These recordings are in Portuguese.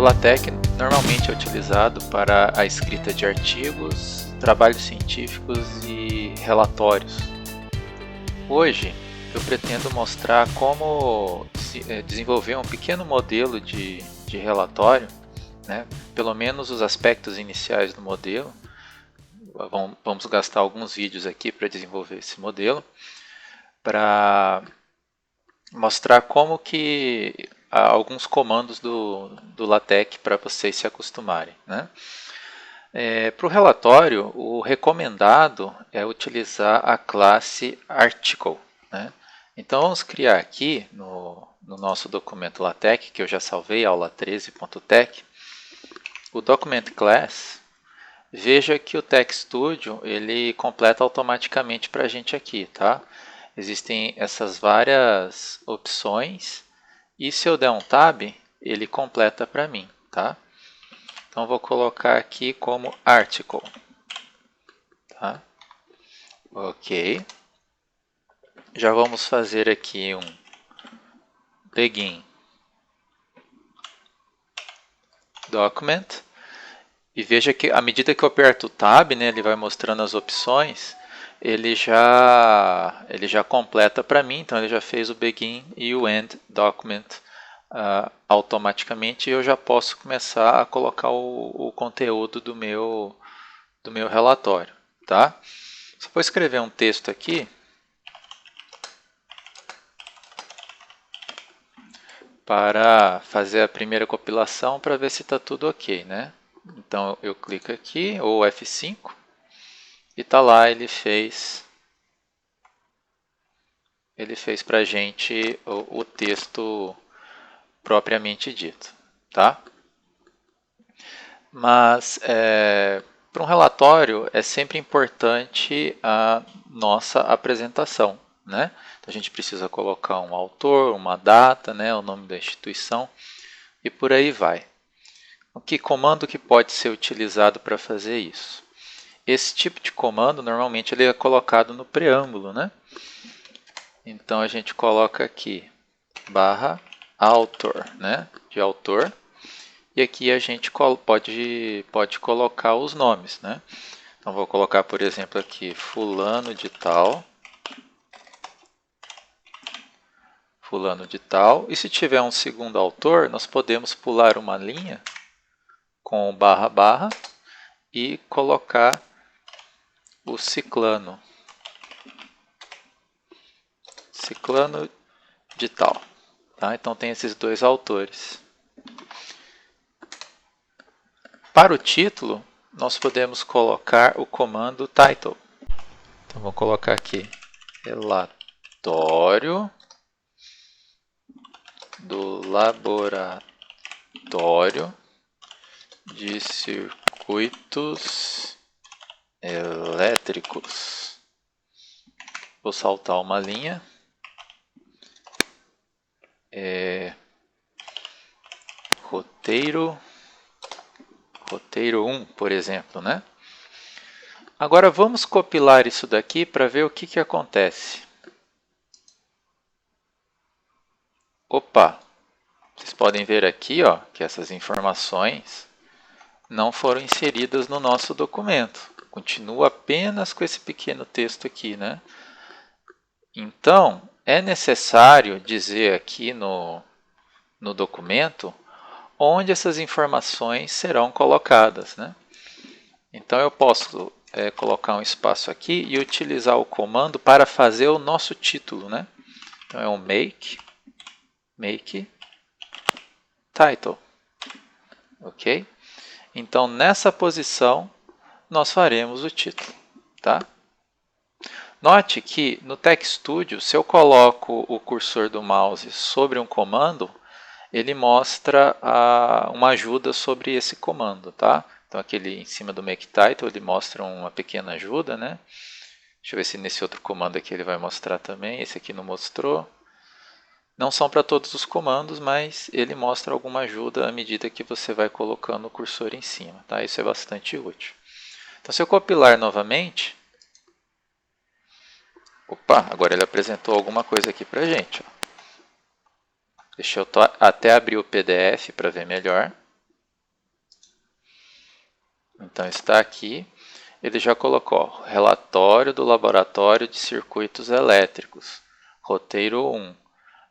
LaTeX normalmente é utilizado para a escrita de artigos, trabalhos científicos e relatórios. Hoje eu pretendo mostrar como desenvolver um pequeno modelo de relatório, né? Pelo menos os aspectos iniciais do modelo. Vamos gastar alguns vídeos aqui para desenvolver esse modelo, para mostrar como que alguns comandos do LaTeX para vocês se acostumarem, né? Para o relatório, o recomendado é utilizar a classe Article, né? Então vamos criar aqui no nosso documento LaTeX, que eu já salvei, aula13.tech, o document class. Veja que o TechStudio ele completa automaticamente para a gente aqui, tá? Existem essas várias opções e se eu der um tab, ele completa para mim, tá? Então vou colocar aqui como article, tá? Ok. Já vamos fazer aqui um begin document e veja que à medida que eu aperto o tab, né, ele vai mostrando as opções. Ele já completa para mim, então ele já fez o begin e o end document automaticamente e eu já posso começar a colocar o conteúdo do meu relatório, tá? Só vou escrever um texto aqui para fazer a primeira compilação para ver se está tudo ok, né? Então eu clico aqui ou F5 e está lá, ele fez para a gente o texto propriamente dito, tá? Mas para um relatório é sempre importante a nossa apresentação, né? Então, a gente precisa colocar um autor, uma data, né, o nome da instituição e por aí vai. Que comando que pode ser utilizado para fazer isso? Esse tipo de comando normalmente ele é colocado no preâmbulo, né? Então a gente coloca aqui /author, né, de autor, e aqui a gente pode colocar os nomes, né? Então vou colocar, por exemplo, aqui fulano de tal, e se tiver um segundo autor, nós podemos pular uma linha com // e colocar o ciclano de tal, tá? Então tem esses dois autores. Para o título, nós podemos colocar o comando title. Então vou colocar aqui relatório do laboratório de circuitos elétricos. Vou saltar uma linha. Roteiro 1, por exemplo, né? Agora vamos compilar isso daqui para ver o que acontece. Opa! Vocês podem ver aqui, ó, que essas informações não foram inseridas no nosso documento. Continua apenas com esse pequeno texto aqui, né? Então, é necessário dizer aqui no documento onde essas informações serão colocadas, né? Então eu posso colocar um espaço aqui e utilizar o comando para fazer o nosso título, né? Então é um make title, ok? Então nessa posição nós faremos o título, tá? Note que no TechStudio, se eu coloco o cursor do mouse sobre um comando, ele mostra uma ajuda sobre esse comando, tá? Então aquele em cima do make title ele mostra uma pequena ajuda, né? Deixa eu ver se nesse outro comando aqui ele vai mostrar também. Esse aqui não mostrou. Não são para todos os comandos, mas ele mostra alguma ajuda à medida que você vai colocando o cursor em cima, tá? Isso é bastante útil. Então se eu compilar novamente, opa, agora ele apresentou alguma coisa aqui para a gente, ó. Deixa eu até abrir o PDF para ver melhor. Então está aqui, ele já colocou relatório do laboratório de circuitos elétricos, roteiro 1,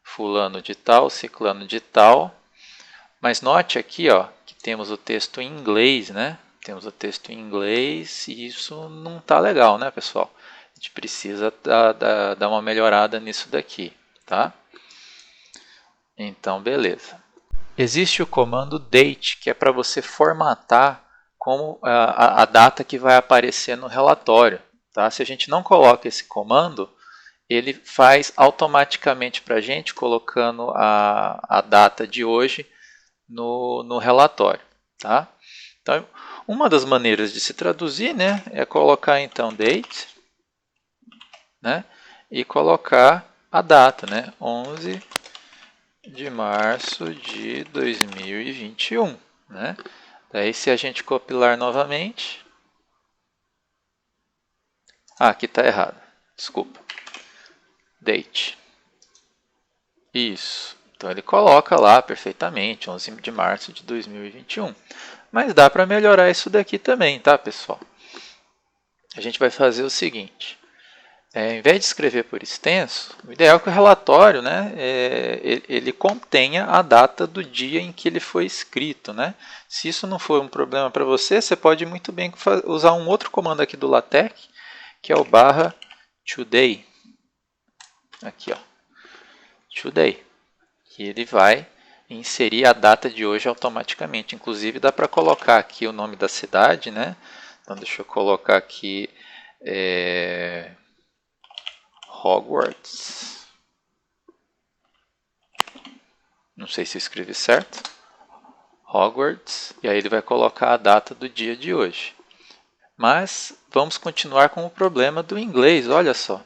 fulano de tal, ciclano de tal. Mas note aqui, ó, que temos o texto em inglês, né? Temos o texto em inglês e isso não está legal, né, pessoal? A gente precisa dar uma melhorada nisso daqui, tá? Então, beleza. Existe o comando date, que é para você formatar como a data que vai aparecer no relatório. Tá? Se a gente não coloca esse comando, ele faz automaticamente para a gente, colocando a data de hoje no relatório. Tá? Então, uma das maneiras de se traduzir, né, é colocar então date, né, e colocar a data, né, 11 de março de 2021. Né? Daí, se a gente compilar novamente... aqui está errado. Desculpa. Date. Isso. Então, ele coloca lá perfeitamente, 11 de março de 2021. Mas dá para melhorar isso daqui também, tá, pessoal? A gente vai fazer o seguinte. Em vez de escrever por extenso, o ideal é que o relatório, né, ele contenha a data do dia em que ele foi escrito. Né? Se isso não for um problema para você, você pode muito bem usar um outro comando aqui do LaTeX, que é o /today. Aqui, ó, today. Que ele vai inserir a data de hoje automaticamente. Inclusive, dá para colocar aqui o nome da cidade. Né? Então, deixa eu colocar aqui... Hogwarts. Não sei se eu escrevi certo. Hogwarts. E aí ele vai colocar a data do dia de hoje. Mas vamos continuar com o problema do inglês. Olha só.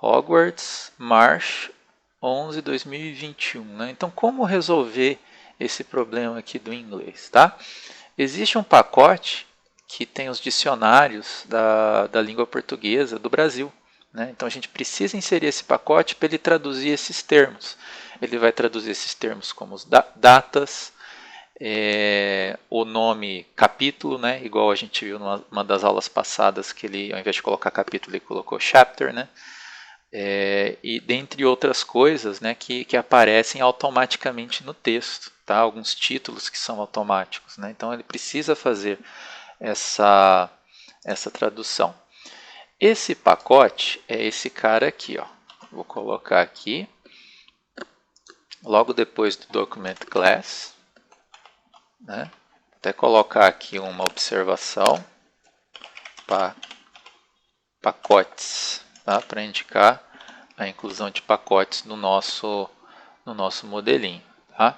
Hogwarts, March 11, 2021. Né? Então, como resolver esse problema aqui do inglês? Tá? Existe um pacote que tem os dicionários da língua portuguesa do Brasil. Né? Então a gente precisa inserir esse pacote para ele traduzir esses termos. Ele vai traduzir esses termos como datas, o nome capítulo, né? Igual a gente viu numa das aulas passadas, que ele, ao invés de colocar capítulo, ele colocou chapter, né? E dentre outras coisas, né, que aparecem automaticamente no texto. Tá? Alguns títulos que são automáticos. Né? Então ele precisa fazer essa tradução. Esse pacote é esse cara aqui, ó. Vou colocar aqui, logo depois do document class, né? Até colocar aqui uma observação, pacotes, tá? Para indicar a inclusão de pacotes no nosso modelinho. Tá?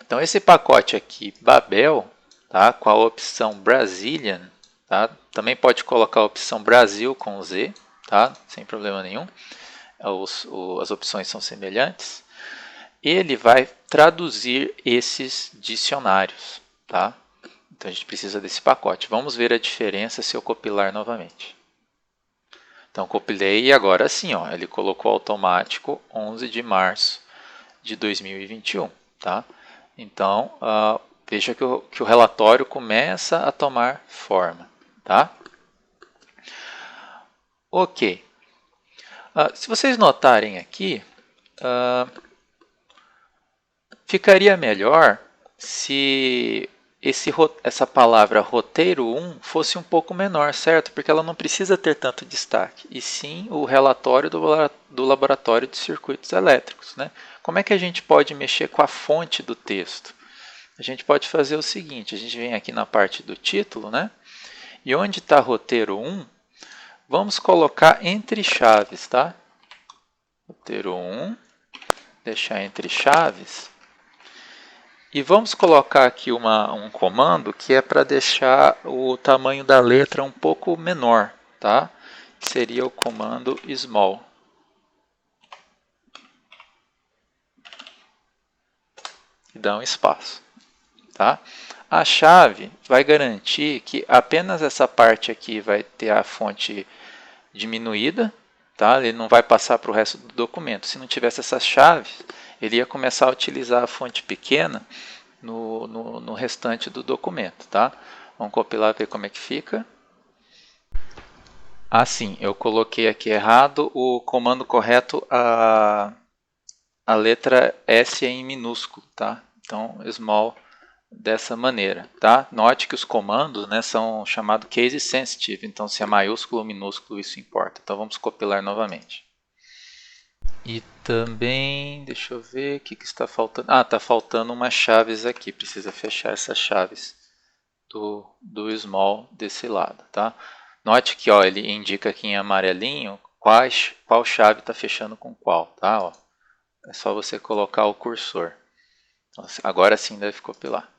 Então esse pacote aqui, Babel, tá? Com a opção Brazilian, tá? Também pode colocar a opção Brasil com Z, tá? Sem problema nenhum. As opções são semelhantes. Ele vai traduzir esses dicionários. Tá? Então a gente precisa desse pacote. Vamos ver a diferença se eu compilar novamente. Então compilei e agora sim, ó, ele colocou automático 11 de março de 2021. Tá? Então veja que o relatório começa a tomar forma. Tá? Ok. Se vocês notarem aqui, ficaria melhor se essa palavra roteiro 1 fosse um pouco menor, certo? Porque ela não precisa ter tanto destaque, e sim o relatório do laboratório de circuitos elétricos. Né? Como é que a gente pode mexer com a fonte do texto? A gente pode fazer o seguinte, a gente vem aqui na parte do título, né? E onde está roteiro 1, vamos colocar entre chaves, tá? Roteiro 1, deixar entre chaves. E vamos colocar aqui um comando que é para deixar o tamanho da letra um pouco menor, tá? Que seria o comando small. E dá um espaço, tá? A chave vai garantir que apenas essa parte aqui vai ter a fonte diminuída, tá? Ele não vai passar para o resto do documento. Se não tivesse essas chaves, ele ia começar a utilizar a fonte pequena no restante do documento, tá? Vamos compilar e ver como é que fica. Ah, sim, eu coloquei aqui errado o comando correto, a letra S é em minúsculo, tá? Então, small dessa maneira, tá? Note que os comandos, né, são chamados case sensitive, então se é maiúsculo ou minúsculo isso importa. Então vamos compilar novamente. E também, deixa eu ver o que está faltando. Ah, está faltando umas chaves aqui, precisa fechar essas chaves do small desse lado, tá? Note que ó, ele indica aqui em amarelinho qual chave está fechando com qual, tá? Ó, é só você colocar o cursor. Agora sim deve compilar.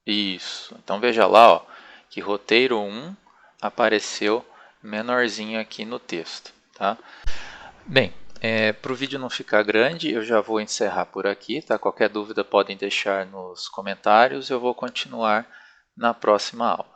Isso. Então veja lá, ó, que roteiro 1 apareceu menorzinho aqui no texto, tá? Bem, para o vídeo não ficar grande, eu já vou encerrar por aqui, tá? Qualquer dúvida podem deixar nos comentários, eu vou continuar na próxima aula.